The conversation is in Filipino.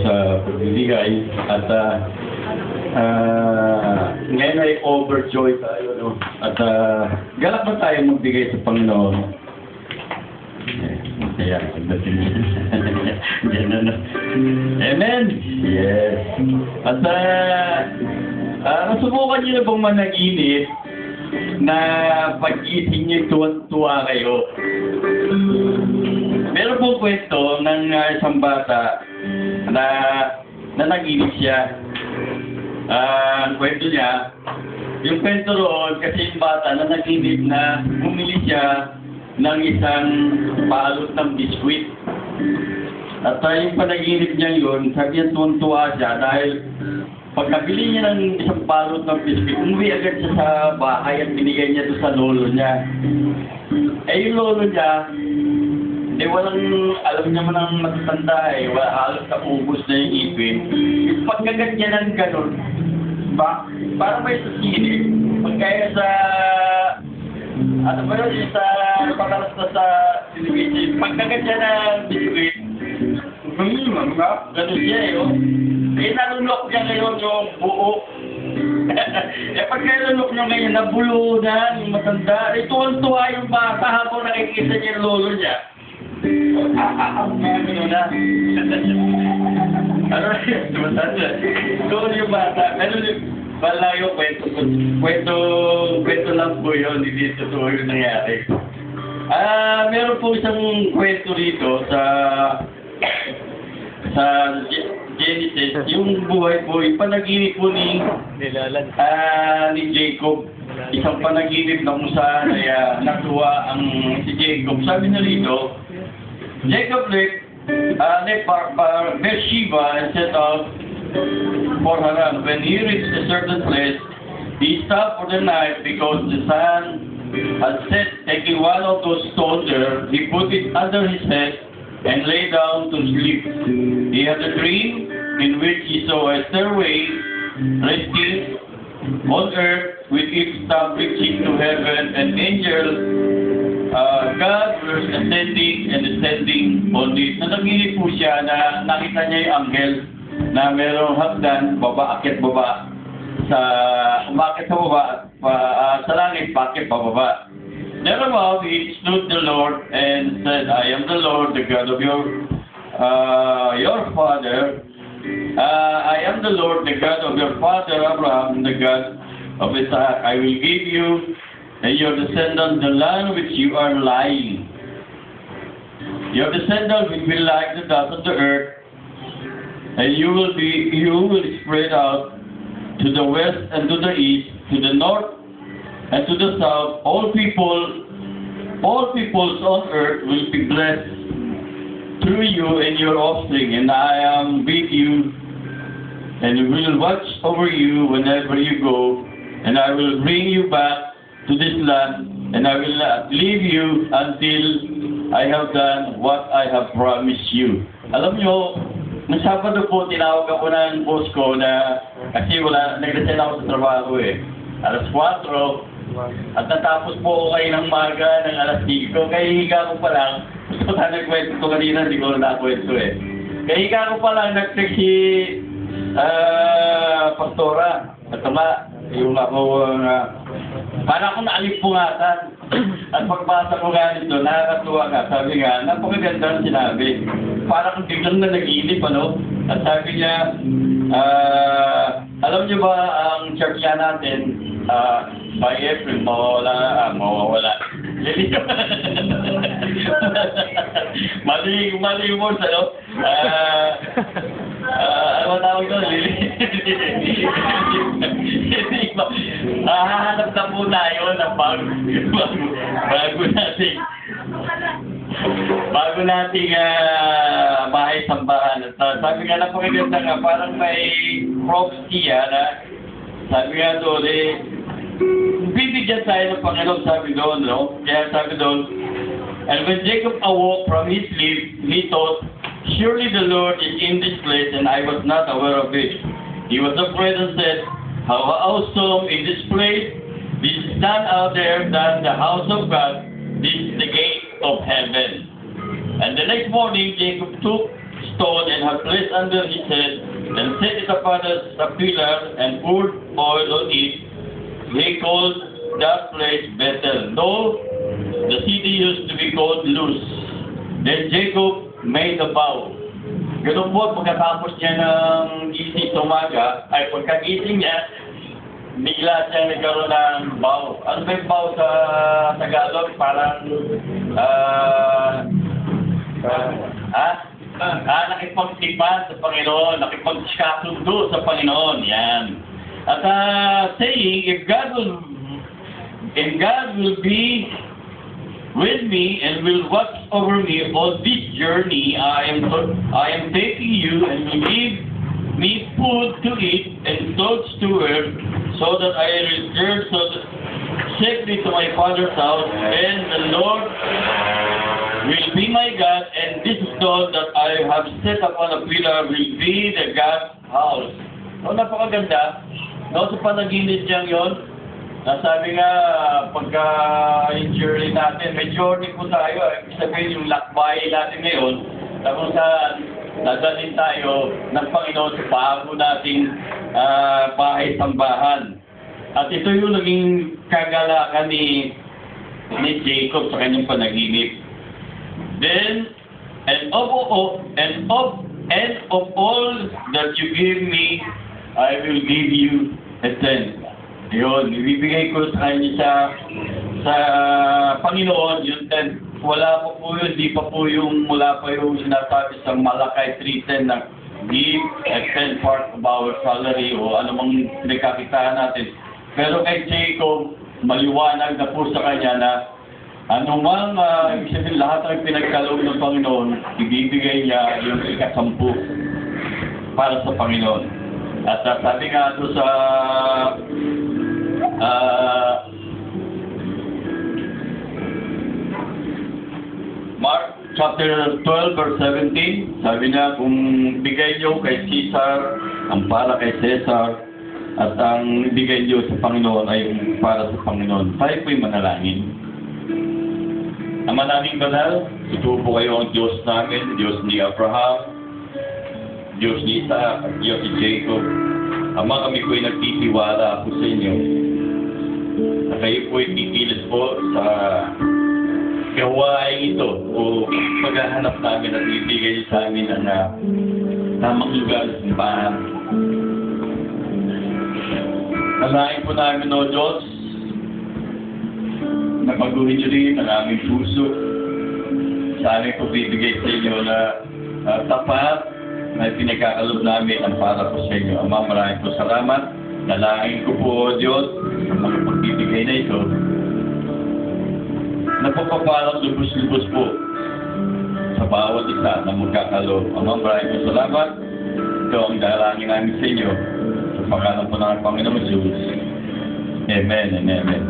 sa pagbibigay at ngayon ay overjoyed tayo, no? At galak ba tayo magbigay sa Panginoon? Kaya, pagdating yan na. Amen! Yes! At nasubukan nyo na bang managinip na pag-ising nyo tuwa kayo? Meron pong kwento ng isang bata na naginip siya. Ang kwento niya, yung kwento roon, kasi yung bata na naginip na bumili siya ng isang balot ng biskwit. At yung panaginip niya yun, sabi niya tuwan-tuwa siya dahil pagkabili niya ng isang balot ng biskwit, umuwi agad siya sa bahay at binigay niya doon sa lolo niya. Yung lolo niya, walang, alam niya man ang matatanda halos kapubos na yung ipin. Yung pagkagat niya ng ganun, parang may sasilip. Pagkaya sa, ano ba yun, sa pakalas na sa television, pagkagat niya ng biskuit, ganun siya nalunok niya ngayon yung buo. Pagka nalunok niya ngayon, nabulo na, yung matanda, tuwan-tuwa yung bata habang nakikita niya yung lolo niya. Ano na? Ano na yun? Doon yung bata. Meron yung balayo kwento lang po yun. Hindi totoo yung nangyari. Meron po isang kwento rito sa Genesis. Yung buhay po, yung panaginip po ni Jacob. Isang panaginip na kung saan ay natuwa ang si Jacob. Sabi na rito, Jacob left Beersheba and set out for Haran. When he reached a certain place, he stopped for the night because the sun had set. Taking one of those stones there, he put it under his head and lay down to sleep. He had a dream in which he saw a stairway resting on earth with its top reaching to heaven, and angels God was ascending and descending on it. Naginip po siya na nakita niya yung anghel na merong hagdan, akit baba, umakit sa baba, sa langit, pakit pababa. Thereabout he stood the Lord and said, I am the Lord, the God of your father. I am the Lord, the God of your father Abraham, the God of Isaac. I will give you and your descendants the land which you are lying. Your descendants will be like the dust of the earth, and you will spread out to the west and to the east, to the north and to the south. All peoples on earth will be blessed through you and your offspring, and I am with you and will watch over you whenever you go, and I will bring you back to this land, and I will not leave you until I have done what I have promised you. Alam nyo, ng Sabado po, tinawag ako ng boss ko na, kasi nag-resign ako sa trabaho alas 4, at natapos po ako kayo ng maga ng alas 5, kaya higa ko pa lang, gusto ko sana nagkwento ko kanina, hindi ko nakwento kaya higa ko pa lang, nag-text si Pastora, at yung ako, parang akong naalimpungatan. At pagbasa ko nga nito, nakakatuwa nga. Sabi nga, napakaganda ang sinabi. Parang biglang na nag-iinip, At sabi niya, alam niyo ba ang church niya natin, by April, mawawala. Mali mo, ano tawag doon? Hahanap na po tayo ng bago nating bahay-sambahan. Sabi nga na pakaganda nga, parang may prophecy na sabi nga doon bibigyan tayo ng Panginoon, sabi doon, Kaya sabi doon, and when Jacob awoke from his sleep, he thought, surely the Lord is in this place, and I was not aware of it. He was afraid and said, how awesome in this place! This is none out there than the house of God. This is the gate of heaven. And the next morning, Jacob took stone and had placed under his head, and set it upon a pillar, and poured oil on it. He called that place Bethel. No, the city used to be called Luz. Then Jacob made a vow. Ganun po, pagkatapos niya ng gising sa umaga, ay pagkagising niya, bigla siya nagkaroon ng vow. Ano ba yung vow sa Tagalog? Parang, nakipagtipan sa Panginoon, nakipagkasundo sa Panginoon, yan. At saying, if God will be with me and will watch over me all this journey I am taking you, and will give me food to eat and clothes to wear, so that I return safely to my father's house, and the Lord will be my God, and this stone that I have set upon a pillar will be the God's house. So, napakaganda. No, sa panaginip niyang yun, nasabi nga, pagka yung journey natin, may journey po tayo. Ibig sabihin yung lakbay natin ngayon, na kung saan dadalhin tayo ng Panginoon sa bago nating bahay-sambahan. At ito yung naging kagalakan ni Jacob sa kanyang panaginip. Then, and of all that you give me, I will give you a tenth. Yun, ibibigay ko sa kanya sa Panginoon yung tenth. Wala pa po yun, di pa po yung mula pa yung sinasabi sa Malakay 3:10 na give a 10 part of our salary o anumang pinagkakitaan natin. Pero kay Jacob, maliwanag na po sa kanya na anumang ibig sabihin, lahat ng pinagkaloob ng Panginoon, ibibigay niya yung ika-10 para sa Panginoon. At sabi nga ito sa Mark chapter 12 verse 17, sabi niya, kung bigay niyo kay Caesar ang para kay Caesar, at ang bigay niyo sa Panginoon ay para sa Panginoon. Tayo po'y manalangin. Ama naming banal, ito po kayo ang Diyos namin, Diyos ni Abraham, Diyos ni Isaac, at Diyos ni Jacob. Ama, kami po'y nagtitiwala po sa inyo. Na kayo po'y tikilis po sa gawain ito o paghahanap namin at ibigay sa amin ang tamang lugar sa simbahan. Nalain po namin, O Diyos, na baguhin niyo rin ang aming puso. Sa amin po bibigay sa inyo na tapat na pinagkakalob namin ang para po sa inyo. Ama, maraming po salamat. Nalain ko po, O Diyos, ang mga pagbibigay na ito. Napapapalang lubos-lubos po sa bawat isa na magkakalob. Ama, maraming po salamat. Ito ang dalangin namin sa inyo. Sa pangalan po ng Panginoon Jesus. Amen and amen.